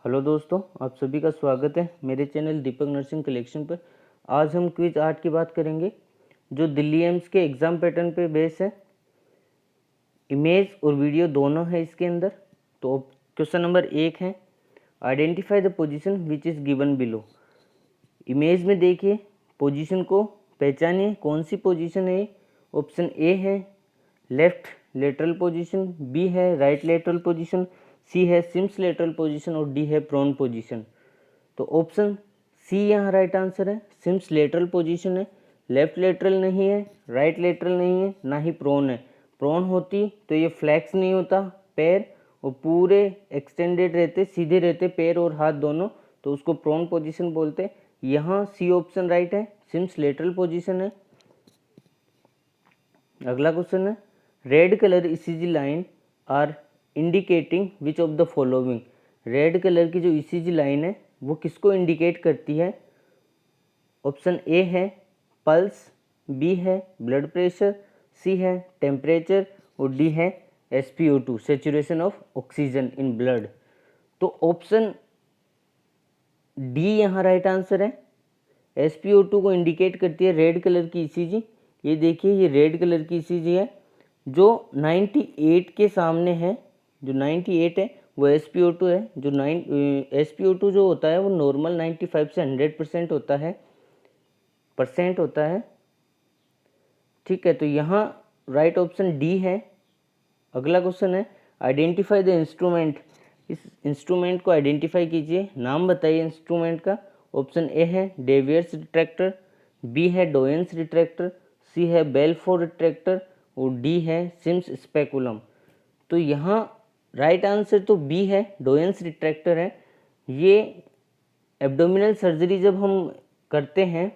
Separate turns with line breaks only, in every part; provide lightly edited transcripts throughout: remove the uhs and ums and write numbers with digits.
Hello दोस्तों, आप सभी का स्वागत है मेरे चैनल दीपक नर्सिंग कलेक्शन पर। आज हम क्विज 8 की बात करेंगे जो दिल्ली एम्स के एग्ज़ाम पैटर्न पे बेस है। इमेज और वीडियो दोनों है इसके अंदर। तो क्वेश्चन नंबर 1 है, identify the position which is given below. Image में देखिए, पोजीशन को पहचानिए, कौन सी पोजीशन है। ऑप्शन ए है लेफ्ट लेटरल पोजीशन, बी है राइट लेटरल पोजीशन, सी है सिम्स लेटरल पोजीशन और डी है प्रोन पोजीशन। तो ऑप्शन सी यहाँ राइट आंसर है। सिम्स लेटरल पोजीशन है, लेफ्ट लेटरल नहीं है, राइट लेटरल नहीं है, ना ही प्रोन है। प्रोन होती तो ये फ्लैक्स नहीं होता पैर, और पूरे एक्सटेंडेड रहते, सीधे रहते पैर और हाथ दोनों, तो उसको प्रोन पोजीशन बोलते। यहाँ सी ऑप्शन राइट है, सिम्स लेटरल पोजीशन है। अगला क्वेश्चन है, red colour ECG line are indicating which of the following. Red colour की जो ईसीजी लाइन है वो किसको इंडिकेट करती है। ऑप्शन ए है पल्स, बी है ब्लड प्रेशर, सी है टेम्परेचर और डी है SpO2 saturation of oxygen in blood. तो ऑप्शन डी यहाँ राइट आंसर है। SpO2 को इंडिकेट करती है रेड कलर की ईसीजी। ये देखिए, ये रेड कलर की ईसीजी है जो 98 के सामने है। जो 98 है वो SpO2 है। जो SpO2 जो होता है वो नॉर्मल 95 से 100% होता है, परसेंट होता है। ठीक है, तो यहाँ राइट ऑप्शन डी है। अगला क्वेश्चन है, आइडेंटिफाई द इंस्ट्रूमेंट। इस इंस्ट्रूमेंट को आइडेंटिफाई कीजिए, नाम बताइए इंस्ट्रूमेंट का। ऑप्शन ए है डेवियर्स रिट्रैक्टर, बी है डोयंस रिट्रैक्टर, सी है बेलफोर रिट्रैक्टर और डी है सिम्स स्पेकुलम। तो यहाँ राइट आंसर तो बी है, डोयंस रिट्रैक्टर है। ये एब्डोमिनल सर्जरी जब हम करते हैं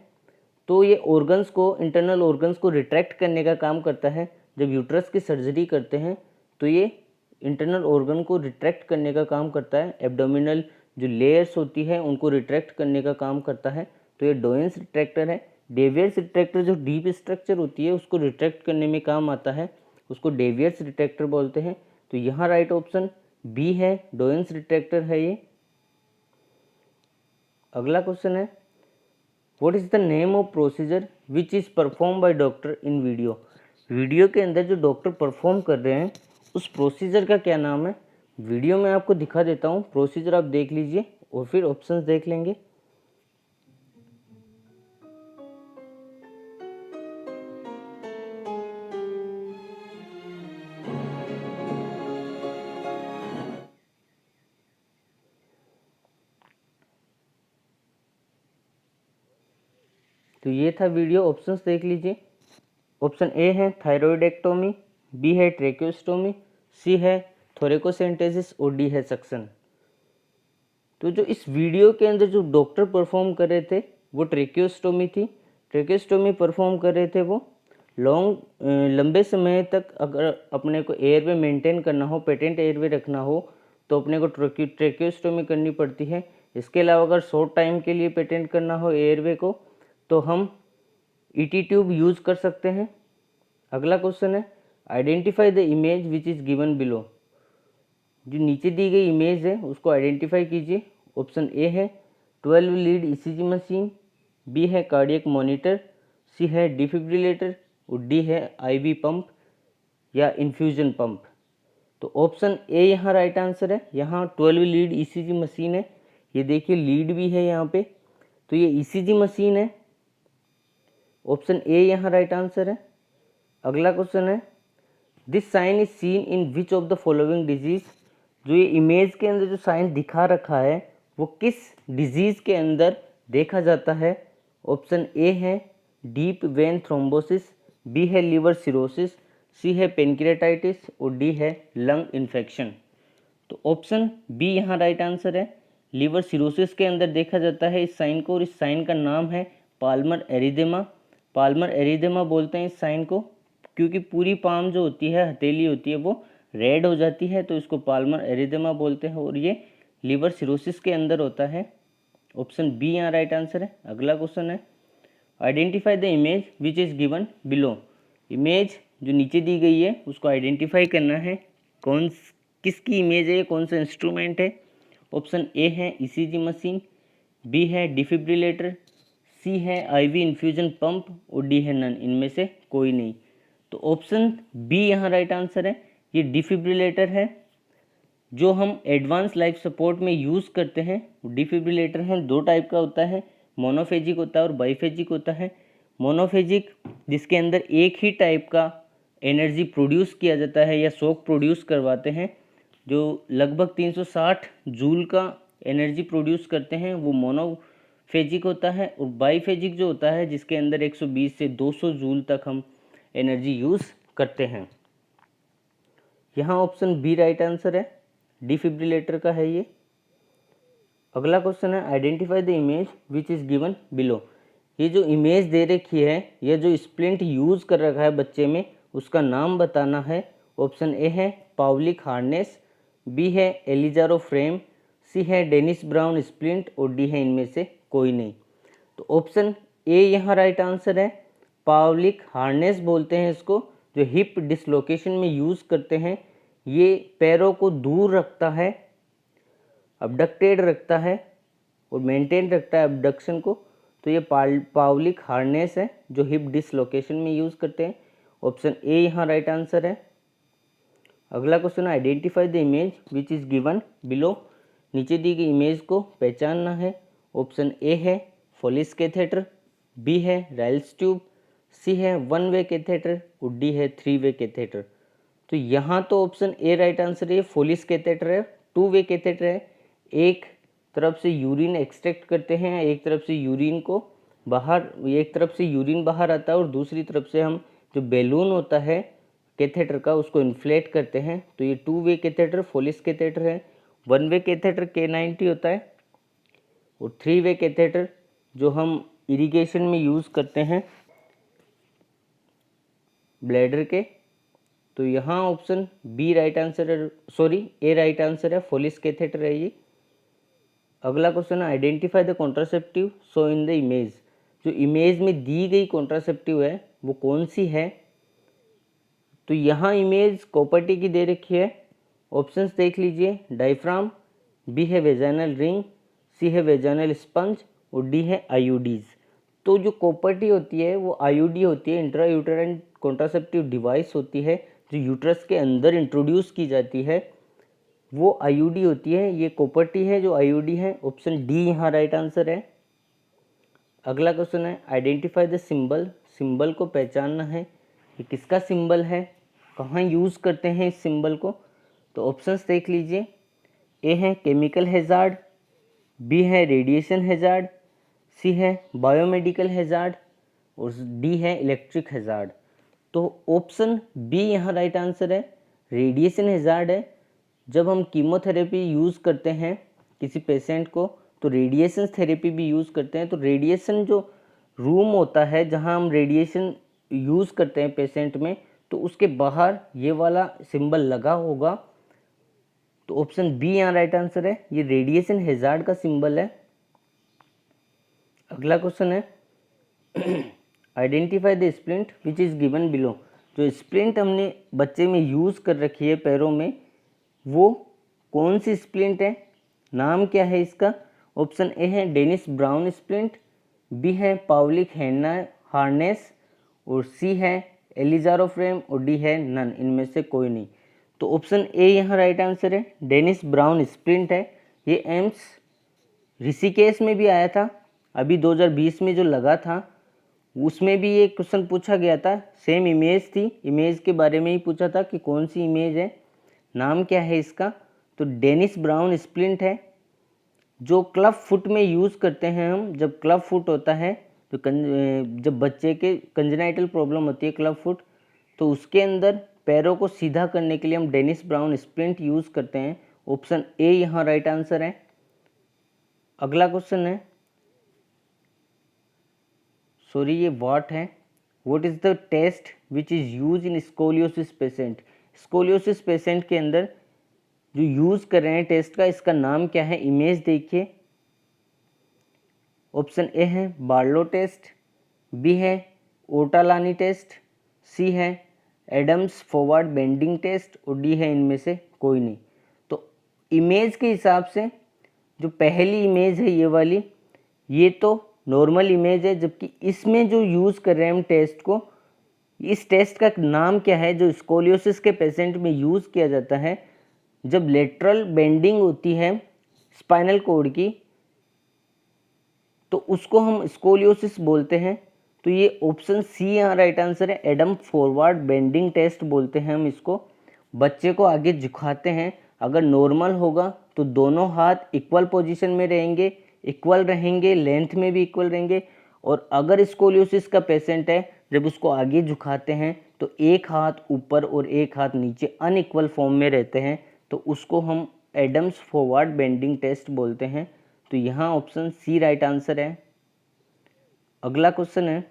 तो ये ऑर्गन्स को, इंटरनल ऑर्गन्स को रिट्रैक्ट करने का काम करता है। जब यूट्रस की सर्जरी करते हैं तो ये इंटरनल ऑर्गन को रिट्रैक्ट करने का काम करता है। एब्डोमिनल जो लेयर्स होती है उनको रिट्रैक्ट करने का काम करता है। तो ये डोयंस रिट्रैक्टर है। डेवियर्स रिट्रैक्टर जो डीप स्ट्रक्चर होती है उसको रिट्रैक्ट करने में काम आता है, उसको डेवियर्स रिट्रैक्टर बोलते हैं। तो यहाँ राइट ऑप्शन बी है, डोयंस रिट्रैक्टर है ये। अगला क्वेश्चन है, what is the name of procedure which is perform by doctor in video. Video के अंदर जो डॉक्टर परफॉर्म कर रहे हैं उस प्रोसीजर का क्या नाम है। वीडियो में आपको दिखा देता हूँ, प्रोसीजर आप देख लीजिए और फिर ऑप्शंस देख लेंगे। तो ये था वीडियो, ऑप्शंस देख लीजिए। ऑप्शन ए है थायरॉइडेक्टोमी, बी है ट्रेक्योस्टोमी, सी है थोरेकोसेंटेसिस और डी है सक्शन। तो जो इस वीडियो के अंदर जो डॉक्टर परफॉर्म कर रहे थे वो ट्रेक्योस्टोमी थी। ट्रेक्योस्टोमी परफॉर्म कर रहे थे वो लंबे समय तक अगर अपने को एयरवे मेंटेन करना हो, पेटेंट एयरवे रखना हो तो अपने को ट्रेक्योस्टोमी करनी पड़ती है। इसके अलावा अगर शॉर्ट टाइम के लिए पेटेंट करना हो एयरवे को तो हम ET ट्यूब यूज़ कर सकते हैं। अगला क्वेश्चन है, identify the image which is given below. जो नीचे दी गई इमेज है उसको आइडेंटिफाई कीजिए। ऑप्शन ए है 12 लीड ECG मशीन, बी है कार्डियक मॉनिटर, सी है डिफिब्रिलेटर और डी है IV पंप या इन्फ्यूजन पंप। तो ऑप्शन ए यहाँ राइट आंसर है। यहाँ 12 लीड ECG मशीन है। ये देखिए लीड भी है यहाँ पे, तो ये ECG मशीन है। ऑप्शन ए यहाँ राइट आंसर है। अगला क्वेश्चन है, this sign is seen in which of the following disease. जो ये इमेज के अंदर जो साइन दिखा रखा है वो किस डिजीज के अंदर देखा जाता है। ऑप्शन ए है डीप वेन थ्रोम्बोसिस, बी है लीवर सिरोसिस, सी है पेनक्रियाटाइटिस और डी है लंग इन्फेक्शन। तो ऑप्शन बी यहाँ राइट आंसर है। लीवर सिरोसिस के अंदर देखा जाता है इस साइन को, और इस साइन का नाम है पाल्मर एरिदेमा। पाल्मर एरिदेमा बोलते हैं इस साइन को, क्योंकि पूरी पाम जो होती है, हथेली होती है, वो रेड हो जाती है, तो इसको पाल्मर एरिदेमा बोलते हैं और ये लीवर सिरोसिस के अंदर होता है। ऑप्शन बी यहाँ राइट आंसर है। अगला क्वेश्चन है, identify the image which is given below. Image जो नीचे दी गई है उसको आइडेंटिफाई करना है, किसकी इमेज है, कौन सा इंस्ट्रूमेंट है। ऑप्शन ए है ईसीजी मशीन, बी है डिफिब्रिलेटर, सी है आईवी इन्फ्यूजन पंप और डी है नन, इनमें से कोई नहीं। तो ऑप्शन बी यहाँ राइट आंसर है। ये डिफिब्रिलेटर है जो हम एडवांस लाइफ सपोर्ट में यूज़ करते हैं। डिफिब्रिलेटर है, दो टाइप का होता है, मोनोफेजिक होता है और बाईफेजिक होता है। मोनोफेजिक जिसके अंदर एक ही टाइप का एनर्जी प्रोड्यूस किया जाता है या शॉक प्रोड्यूस करवाते हैं, जो लगभग 360 जूल का एनर्जी प्रोड्यूस करते हैं, वो मोनोफेजिक होता है। और बाईफेजिक जो होता है जिसके अंदर 120 से 200 जूल तक हम एनर्जी यूज़ करते हैं। यहाँ ऑप्शन बी राइट आंसर है, डिफिब्रिलेटर का है ये। अगला क्वेश्चन है identify the image which is given below. ये जो इमेज दे रखी है, यह जो स्प्लिंट यूज़ कर रखा है बच्चे में, उसका नाम बताना है। ऑप्शन ए है पावलिक हार्नेस, बी है एलिजारो फ्रेम, सी है डेनिस ब्राउन स्प्लिंट और डी है इनमें से कोई नहीं। तो ऑप्शन ए यहाँ राइट आंसर है। पावलिक हार्नेस बोलते हैं इसको, जो हिप डिसलोकेशन में यूज़ करते हैं। ये पैरों को दूर रखता है, अबडक्टेड रखता है और मेंटेन रखता है अबडक्शन को। तो ये पावलिक हार्नेस है जो हिप डिसलोकेशन में यूज़ करते हैं। ऑप्शन ए यहाँ राइट आंसर है। अगला क्वेश्चन है identify the image which is given below. नीचे दी गई इमेज को पहचानना है। ऑप्शन ए है फोलिस कैथेटर, बी है राइल्स ट्यूब, सी है वन वे कैथेटर और डी है थ्री वे कैथेटर। तो यहाँ तो ऑप्शन ए राइट आंसर है, फोलिस कैथेटर है, टू वे कैथेटर है। एक तरफ से यूरिन एक्सट्रैक्ट करते हैं, एक तरफ से यूरिन को बाहर, एक तरफ से यूरिन बाहर आता है और दूसरी तरफ से हम जो बैलून होता है कैथेटर का उसको इन्फ्लेट करते हैं। तो ये टू वे कैथेटर फोलिस कैथेटर है। वन वे कैथेटर K90 होता है और थ्री वे कैथेटर जो हम इरिगेशन में यूज़ करते हैं ब्लैडर के। तो यहाँ ऑप्शन बी राइट आंसर है, सॉरी ए राइट आंसर है, फोलिस कैथेटर है ये। अगला क्वेश्चन है identify the contraceptive so in the image. जो इमेज में दी गई कॉन्ट्रासेप्टिव है वो कौन सी है। तो यहाँ इमेज कॉपर-टी की दे रखी है। ऑप्शंस देख लीजिए, डायफ्राम, बी है वेजाइनल रिंग, सी है वेजाइनल स्पंज और डी है आईयूडीज। तो जो कॉपर-टी होती है वो आईयूडी होती है, इंट्रा यूटेराइन कॉन्ट्रासेप्टिव डिवाइस होती है जो यूट्रस के अंदर इंट्रोड्यूस की जाती है, वो आईयूडी होती है। ये कॉपर-टी है जो आईयूडी है। ऑप्शन डी यहाँ राइट आंसर है। अगला क्वेश्चन है आइडेंटिफाई द सिंबल। सिंबल को पहचानना है, ये किसका सिंबल है, कहाँ यूज़ करते हैं इस सिंबल को। तो ऑप्शंस देख लीजिए, ए है केमिकल हैजार्ड, बी है रेडिएशन हैजार्ड, सी है बायोमेडिकल हैजार्ड और डी है इलेक्ट्रिक हैजार्ड। तो ऑप्शन बी यहाँ राइट आंसर है, रेडिएशन हैजार्ड है। जब हम कीमोथेरेपी यूज़ करते हैं किसी पेशेंट को तो रेडिएशन थेरेपी भी यूज़ करते हैं। तो रेडिएशन जो रूम होता है जहाँ हम रेडिएशन यूज़ करते हैं पेशेंट में, तो उसके बाहर ये वाला सिंबल लगा होगा। तो ऑप्शन बी यहाँ राइट आंसर है, ये रेडिएशन हैजार्ड का सिंबल है। अगला क्वेश्चन है identify the splint which is given below. जो स्प्लिंट हमने बच्चे में यूज़ कर रखी है पैरों में, वो कौन सी स्प्लिंट है, नाम क्या है इसका। ऑप्शन ए है डेनिस ब्राउन स्प्लिंट, बी है पावलिक हार्नेस और सी है एलिजारो फ्रेम और डी है नन, इनमें से कोई नहीं। तो ऑप्शन ए यहाँ राइट आंसर है, डेनिस ब्राउन स्प्लिंट है। ये एम्स ऋषिकेश में भी आया था, अभी 2020 में जो लगा था उसमें भी ये क्वेश्चन पूछा गया था। सेम इमेज थी, इमेज के बारे में ही पूछा था कि कौन सी इमेज है, नाम क्या है इसका। तो डेनिस ब्राउन स्प्लिंट है जो क्लब फुट में यूज़ करते हैं हम। जब क्लब फुट होता है तो जब बच्चे के कंजेनाइटल प्रॉब्लम होती है क्लब फुट, तो उसके अंदर पैरों को सीधा करने के लिए हम डेनिस ब्राउन स्प्लिंट यूज़ करते हैं। ऑप्शन ए यहाँ राइट आंसर है। अगला क्वेश्चन है, सॉरी ये व्हाट है, what is the test which is use in scoliosis patient. Scoliosis patient के अंदर जो यूज़ कर रहे हैं टेस्ट का, इसका नाम क्या है, इमेज देखिए। ऑप्शन ए है बार्लो टेस्ट, बी है ओटालानी टेस्ट, सी है एडम्स फॉरवर्ड बेंडिंग टेस्ट और डी है इनमें से कोई नहीं। तो इमेज के हिसाब से जो पहली इमेज है ये वाली, ये तो नॉर्मल इमेज है, जबकि इसमें जो यूज़ कर रहे हैं हम टेस्ट को, इस टेस्ट का नाम क्या है जो स्कोलियोसिस के पेशेंट में यूज़ किया जाता है जब लेटरल बेंडिंग होती है स्पाइनल कॉर्ड की, तो उसको हम स्कोलियोसिस बोलते हैं। तो ये ऑप्शन सी यहाँ राइट आंसर है। एडम फॉरवर्ड बेंडिंग टेस्ट बोलते हैं हम इसको। बच्चे को आगे झुकाते हैं, अगर नॉर्मल होगा तो दोनों हाथ इक्वल पोजीशन में रहेंगे, इक्वल रहेंगे, लेंथ में भी इक्वल रहेंगे। और अगर स्कोलियोसिस का पेशेंट है, जब उसको आगे झुकाते हैं तो एक हाथ ऊपर और एक हाथ नीचे अनइक्वल फॉर्म में रहते हैं, तो उसको हम एडम्स फॉरवर्ड बेंडिंग टेस्ट बोलते हैं। तो यहाँ ऑप्शन सी राइट आंसर है। अगला क्वेश्चन है,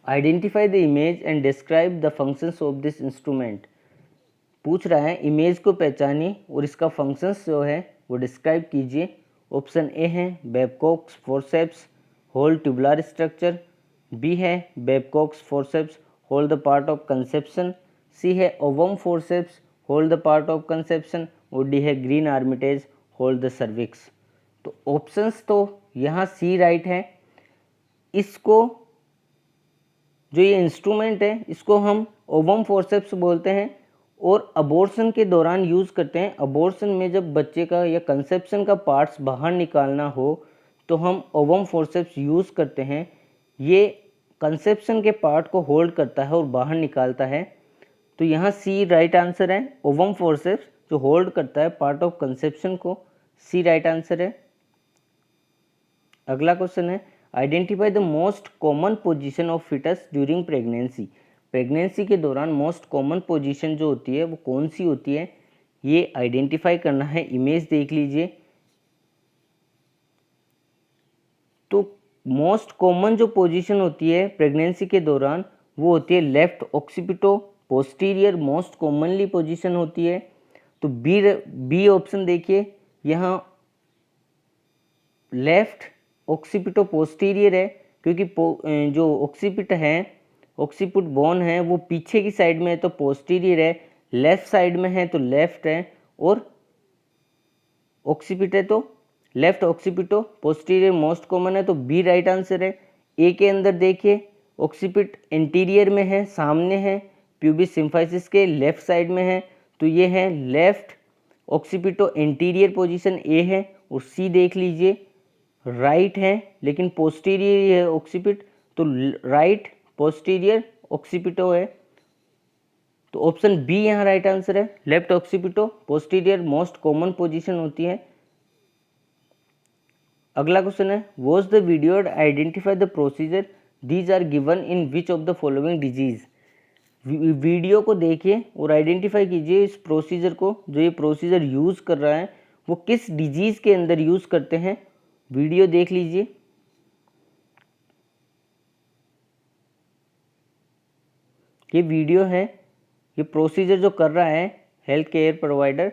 identify the image and describe the functions of this instrument. पूछ रहा है इमेज को पहचानिए और इसका फंक्शंस जो है वो डिस्क्राइब कीजिए। ऑप्शन ए है Babcock's forceps hold tubular structure, B है Babcock's forceps hold the part of conception, C है ovum forceps hold the part of conception, और डी है green Armitage hold the cervix. तो ऑप्शंस तो यहाँ सी right है। इसको जो ये इंस्ट्रूमेंट है इसको हम ओवम फोर्सेप्स बोलते हैं और अबॉर्शन के दौरान यूज़ करते हैं। अबॉर्शन में जब बच्चे का या कंसेप्शन का पार्ट्स बाहर निकालना हो तो हम ओवम फोर्सेप्स यूज़ करते हैं। ये कंसेप्शन के पार्ट को होल्ड करता है और बाहर निकालता है। तो यहाँ सी राइट आंसर है। ओवम फोर्सेप्स जो होल्ड करता है पार्ट ऑफ कंसेप्शन को, सी राइट आंसर है। अगला क्वेश्चन है, identify the most common position of foetus during pregnancy. Pregnancy के दौरान मोस्ट कॉमन पोजीशन जो होती है वो कौन सी होती है, ये आइडेंटिफाई करना है। इमेज देख लीजिए। तो मोस्ट कॉमन जो पोजीशन होती है प्रेगनेंसी के दौरान वो होती है left occipito posterior, most commonly position होती है। तो बी ऑप्शन देखिए, यहाँ लेफ्ट ऑक्सीपिटो पोस्टीरियर है, क्योंकि जो ऑक्सीपिट है, ऑक्सीपिट बोन है वो पीछे की साइड में है तो पोस्टीरियर है, लेफ्ट साइड में है तो लेफ्ट है, और ऑक्सीपिट है तो left occipito posterior most common है, तो बी राइट आंसर है। ए के अंदर देखिए ऑक्सीपिट इंटीरियर में है, सामने है, प्यूबिस सिम्फाइसिस के लेफ्ट साइड में है, तो ये है left occipito interior position A है। और सी देख लीजिए राइट है, लेकिन पोस्टीरियर है ऑक्सीपिट, तो राइट पोस्टीरियर ऑक्सीपिटो है। तो ऑप्शन बी यहाँ राइट आंसर है। Left occipito posterior most common position होती है। अगला क्वेश्चन है, watch the video and identify the procedure these are given in which of the following disease. Video को देखिए और आइडेंटिफाई कीजिए इस प्रोसीजर को, जो ये प्रोसीजर यूज़ कर रहा है वो किस डिजीज़ के अंदर यूज़ करते हैं। वीडियो देख लीजिए। ये वीडियो है, ये प्रोसीजर जो कर रहा है हेल्थ केयर प्रोवाइडर,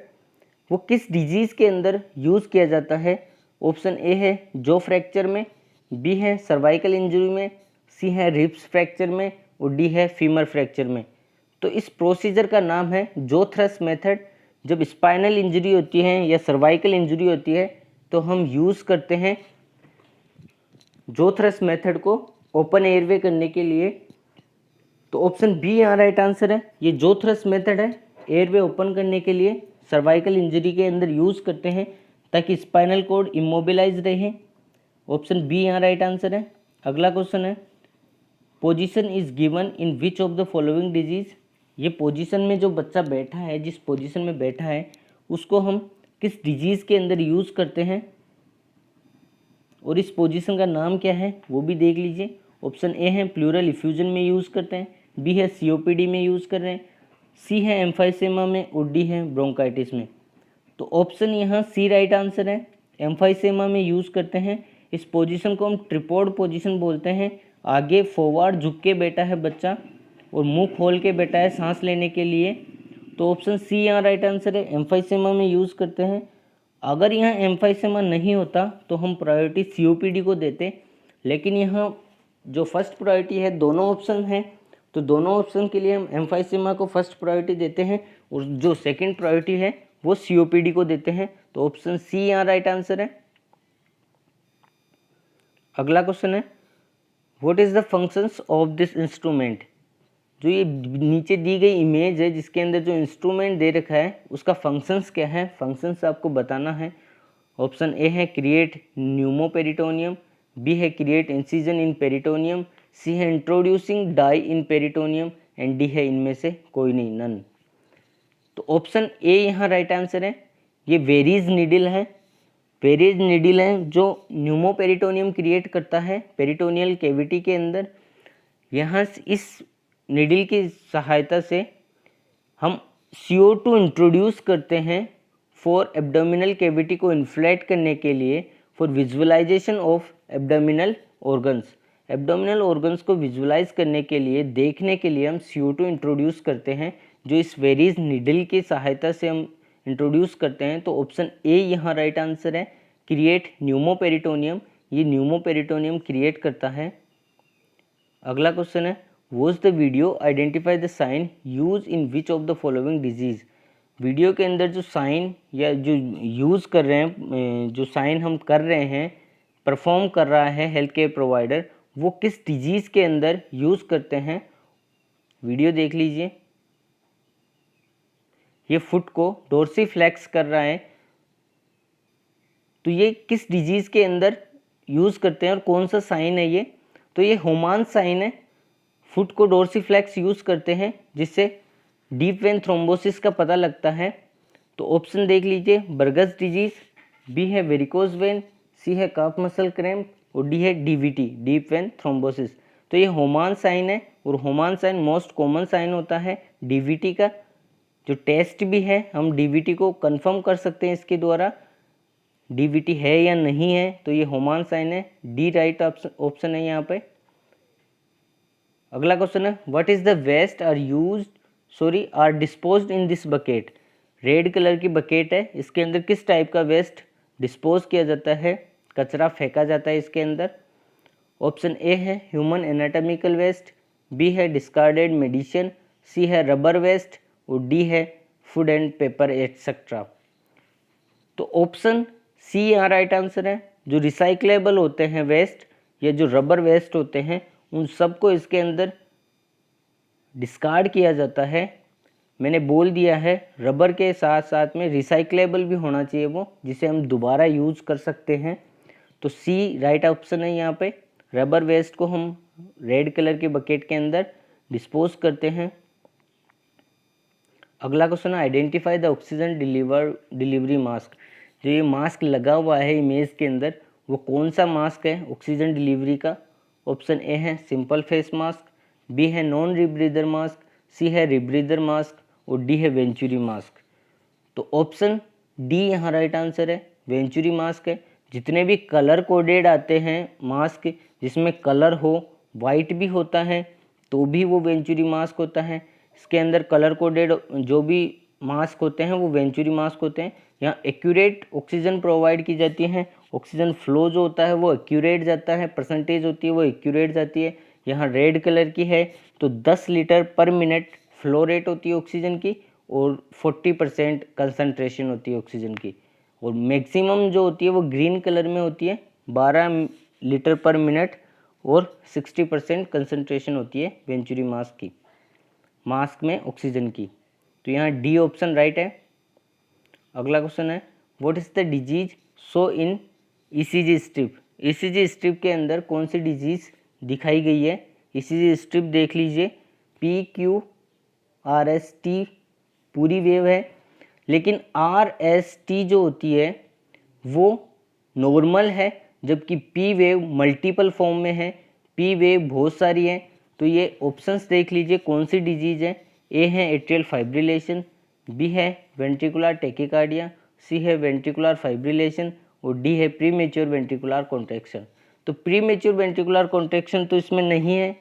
वो किस डिजीज़ के अंदर यूज़ किया जाता है। ऑप्शन ए है जो फ्रैक्चर में, बी है सर्वाइकल इंजरी में, सी है रिब्स फ्रैक्चर में, और डी है फीमर फ्रैक्चर में। तो इस प्रोसीजर का नाम है जो थ्रस्ट मेथड। जब स्पाइनल इंजरी होती है या सर्वाइकल इंजरी होती है तो हम यूज़ करते हैं जो थ्रस्ट मेथड को ओपन एयरवे करने के लिए। तो ऑप्शन बी यहाँ राइट आंसर है। ये जो थ्रस्ट मेथड है एयरवे ओपन करने के लिए सर्वाइकल इंजरी के अंदर यूज़ करते हैं ताकि स्पाइनल कॉर्ड इमोबिलाइज रहे। ऑप्शन बी यहाँ राइट आंसर है। अगला क्वेश्चन है, position is given in which of the following disease. ये पोजीशन में जो बच्चा बैठा है, जिस पोजीशन में बैठा है, उसको हम किस डिजीज़ के अंदर यूज़ करते हैं और इस पोजीशन का नाम क्या है वो भी देख लीजिए। ऑप्शन ए है प्लूरल इफ्यूजन में यूज़ करते हैं, बी है सीओपीडी में यूज़ कर रहे हैं, सी है एम्फाइसेमा में, और डी है ब्रोंकाइटिस में। तो ऑप्शन यहाँ सी राइट आंसर है। एम्फाइसेमा में यूज़ करते हैं। इस पोजीशन को हम ट्रिपॉड पोजीशन बोलते हैं। आगे फॉरवर्ड झुक के बैठा है बच्चा और मुंह खोल के बैठा है सांस लेने के लिए। तो ऑप्शन सी यहाँ राइट आंसर है। एम्फाइसेमा में यूज़ करते हैं। अगर यहाँ एम्फाइसेमा नहीं होता तो हम प्रायोरिटी सीओपीडी को देते, लेकिन यहाँ जो फर्स्ट प्रायोरिटी है, दोनों ऑप्शन हैं, तो दोनों ऑप्शन के लिए हम एम्फाइसेमा को फर्स्ट प्रायोरिटी देते हैं और जो सेकंड प्रायोरिटी है वो सीओपीडी को देते हैं। तो ऑप्शन सी यहाँ राइट आंसर है। अगला क्वेश्चन है what is the functions of this instrument. जो ये नीचे दी गई इमेज है जिसके अंदर जो इंस्ट्रूमेंट दे रखा है उसका फंक्शंस क्या है, फंक्शंस आपको बताना है। ऑप्शन ए है क्रिएट न्यूमोपेरिटोनियम, बी है create incision in peritoneum, C है introducing dye in peritoneum and D है इनमें से कोई नहीं, नन। तो ऑप्शन ए यहाँ राइट आंसर है। ये वेरीज नीडल है, वेरीज नीडल है जो न्यूमोपेरिटोनियम क्रिएट करता है पेरिटोनियल कैविटी के अंदर। यहाँ इस नीडल की सहायता से हम CO2 इंट्रोड्यूस करते हैं फॉर एब्डोमिनल कैविटी को इन्फ्लेट करने के लिए, for visualisation of abdominal organs. Abdominal organs को विजुअलाइज करने के लिए, देखने के लिए हम CO2 इंट्रोड्यूस करते हैं जो इस वेरीज नीडल की सहायता से हम इंट्रोड्यूस करते हैं। तो ऑप्शन ए यहाँ राइट आंसर है, क्रिएट न्यूमोपेरिटोनियम। ये न्यूमोपेरिटोनियम क्रिएट करता है। अगला क्वेश्चन है watch the video identify the sign use in which of the following disease. Video के अंदर जो साइन या जो यूज़ कर रहे हैं, जो साइन हम कर रहे हैं, परफॉर्म कर रहा है हेल्थ केयर प्रोवाइडर, वो किस डिजीज़ के अंदर यूज़ करते हैं। वीडियो देख लीजिए। ये फुट को डोर्सीफ्लेक्स कर रहा है, तो ये किस डिजीज़ के अंदर यूज़ करते हैं और कौन सा साइन है ये। तो ये होमान साइन है। फुट को डोर्सीफ्लेक्स यूज़ करते हैं जिससे डीप वेन थ्रोम्बोसिस का पता लगता है। तो ऑप्शन देख लीजिए, बर्गस डिजीज़, बी है वेरिकोज वेन, सी है काफ मसल क्रैम्प और डी है DVT, डीप वेन थ्रोम्बोसिस। तो ये होमान साइन है और होमान साइन मोस्ट कॉमन साइन होता है DVT का। जो टेस्ट भी है हम DVT को कंफर्म कर सकते हैं इसके द्वारा, DVT है या नहीं है। तो ये होमान साइन है, डी राइट ऑप्शन है यहाँ पे। अगला क्वेश्चन है what is the waste are disposed in this bucket. Red colour की बकेट है, इसके अंदर किस टाइप का वेस्ट डिस्पोज किया जाता है, कचरा फेंका जाता है इसके अंदर। ऑप्शन ए है ह्यूमन एनाटॉमिकल वेस्ट, बी है डिस्कार्डेड मेडिसिन, सी है रबर वेस्ट और डी है फूड एंड पेपर एटसेट्रा। तो ऑप्शन सी यहाँ राइट आंसर है। जो रिसाइक्लेबल होते हैं वेस्ट या जो रबर वेस्ट होते हैं उन सबको इसके अंदर डिस्कार्ड किया जाता है। मैंने बोल दिया है रबर के साथ साथ में रिसाइक्लेबल भी होना चाहिए वो, जिसे हम दोबारा यूज़ कर सकते हैं। तो सी राइट ऑप्शन है यहाँ पे। रबर वेस्ट को हम रेड कलर के बकेट के अंदर डिस्पोज करते हैं। अगला क्वेश्चन है identify the oxygen delivery mask. जो ये मास्क लगा हुआ है इमेज के अंदर वो कौन सा मास्क है ऑक्सीजन डिलीवरी का। ऑप्शन ए है सिंपल फेस मास्क, बी है नॉन रिब्रीदर मास्क, सी है रिब्रीदर मास्क और डी है वेंचुरी मास्क। तो ऑप्शन डी यहाँ राइट आंसर है, वेंचुरी मास्क है। जितने भी कलर कोडेड आते हैं मास्क जिसमें कलर हो, वाइट भी होता है तो भी वो वेंचुरी मास्क होता है। इसके अंदर कलर कोडेड जो भी मास्क होते हैं वो वेंचुरी मास्क होते हैं। यहाँ एक्यूरेट ऑक्सीजन प्रोवाइड की जाती है, ऑक्सीजन फ्लो जो होता है वो एक्यूरेट जाता है, परसेंटेज होती है वो एक्यूरेट जाती है। यहाँ रेड कलर की है तो 10 लीटर पर मिनट फ्लो रेट होती है ऑक्सीजन की और 40% कंसंट्रेशन होती है ऑक्सीजन की। और मैक्सिमम जो होती है वो ग्रीन कलर में होती है, 12 लीटर पर मिनट और 60% कंसंट्रेशन होती है वेंचुरी मास्क की, मास्क में ऑक्सीजन की। तो यहाँ डी ऑप्शन राइट है। अगला क्वेश्चन है what is the disease show in ECG strip. ECG strip के अंदर कौन सी डिजीज दिखाई गई है। ECG स्ट्रिप देख लीजिए, PQRST पूरी वेव है, लेकिन RST जो होती है वो नॉर्मल है, जबकि P वेव मल्टीपल फॉर्म में है, P वेव बहुत सारी है। तो ये ऑप्शंस देख लीजिए कौन सी डिजीज है। ए है एट्रियल फाइब्रिलेशन, बी है वेंट्रिकुलर टेकिकार्डिया, सी है वेंट्रिकुलर फाइब्रिलेशन और डी है प्रीमेच्योर वेंट्रिकुलर कॉन्ट्रैक्शन। तो प्रीमेच्योर वेंट्रिकुलर कॉन्ट्रैक्शन तो इसमें नहीं है,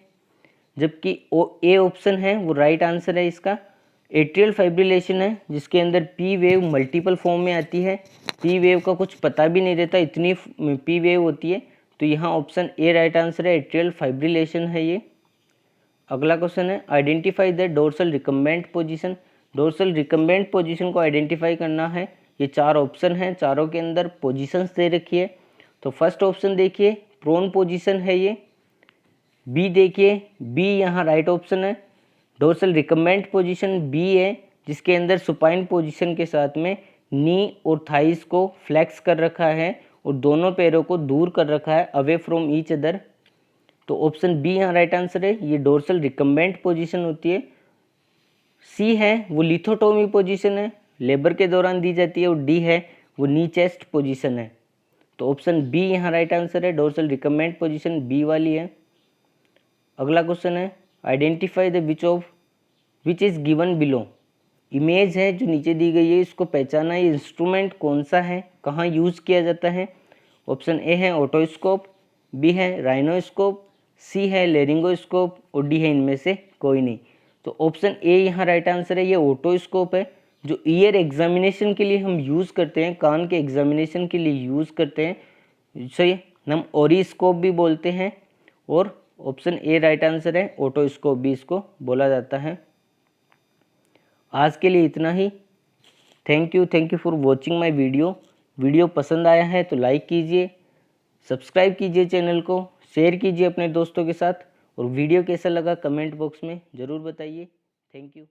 जबकि ए ऑप्शन है वो राइट आंसर है इसका। एट्रियल फाइब्रिलेशन है जिसके अंदर पी वेव मल्टीपल फॉर्म में आती है, पी वेव का कुछ पता भी नहीं रहता, इतनी पी वेव होती है। तो यहाँ ऑप्शन ए राइट आंसर है, एट्रियल फाइब्रिलेशन है ये। अगला क्वेश्चन है identify the dorsal recumbent position. Dorsal recumbent position को आइडेंटिफाई करना है। ये 4 ऑप्शन हैं, चारों के अंदर पोजीशंस दे रखी है। तो फर्स्ट ऑप्शन देखिए प्रोन पोजीशन है ये। बी देखिए, बी यहाँ राइट ऑप्शन है। डोर्सल रिकमेंड पोजीशन बी है, जिसके अंदर सुपाइन पोजीशन के साथ में नी और थाइस को फ्लेक्स कर रखा है और दोनों पैरों को दूर कर रखा है अवे फ्रॉम ईच अदर। तो ऑप्शन बी यहाँ राइट आंसर है, ये डोर्सल रिकमेंड पोजीशन होती है। सी है वो लिथोटोमी पोजीशन है, लेबर के दौरान दी जाती है। और डी है वो नी चेस्ट पोजीशन है। तो ऑप्शन बी यहाँ राइट आंसर है, डोर्सल रिकमेंड पोजीशन बी वाली है। अगला क्वेश्चन है identify the which is given below. Image है जो नीचे दी गई है, इसको पहचाना। ये इंस्ट्रूमेंट कौन सा है, कहाँ यूज़ किया जाता है। ऑप्शन ए है ओटोस्कोप, बी है राइनोस्कोप, सी है लेरिंगोस्कोप और डी है इनमें से कोई नहीं। तो ऑप्शन ए यहाँ राइट आंसर है, ये ओटोस्कोप है जो ईयर एग्जामिनेशन के लिए हम यूज़ करते हैं, कान के एग्जामिनेशन के लिए यूज़ करते हैं। सही, हम ओरिस्कोप भी बोलते हैं। और ऑप्शन ए राइट आंसर है, ओटोस्कोप भी इसको बोला जाता है। आज के लिए इतना ही। Thank you for watching my video पसंद आया है तो लाइक कीजिए, सब्सक्राइब कीजिए चैनल को, शेयर कीजिए अपने दोस्तों के साथ और वीडियो कैसा लगा कमेंट बॉक्स में ज़रूर बताइए। Thank you.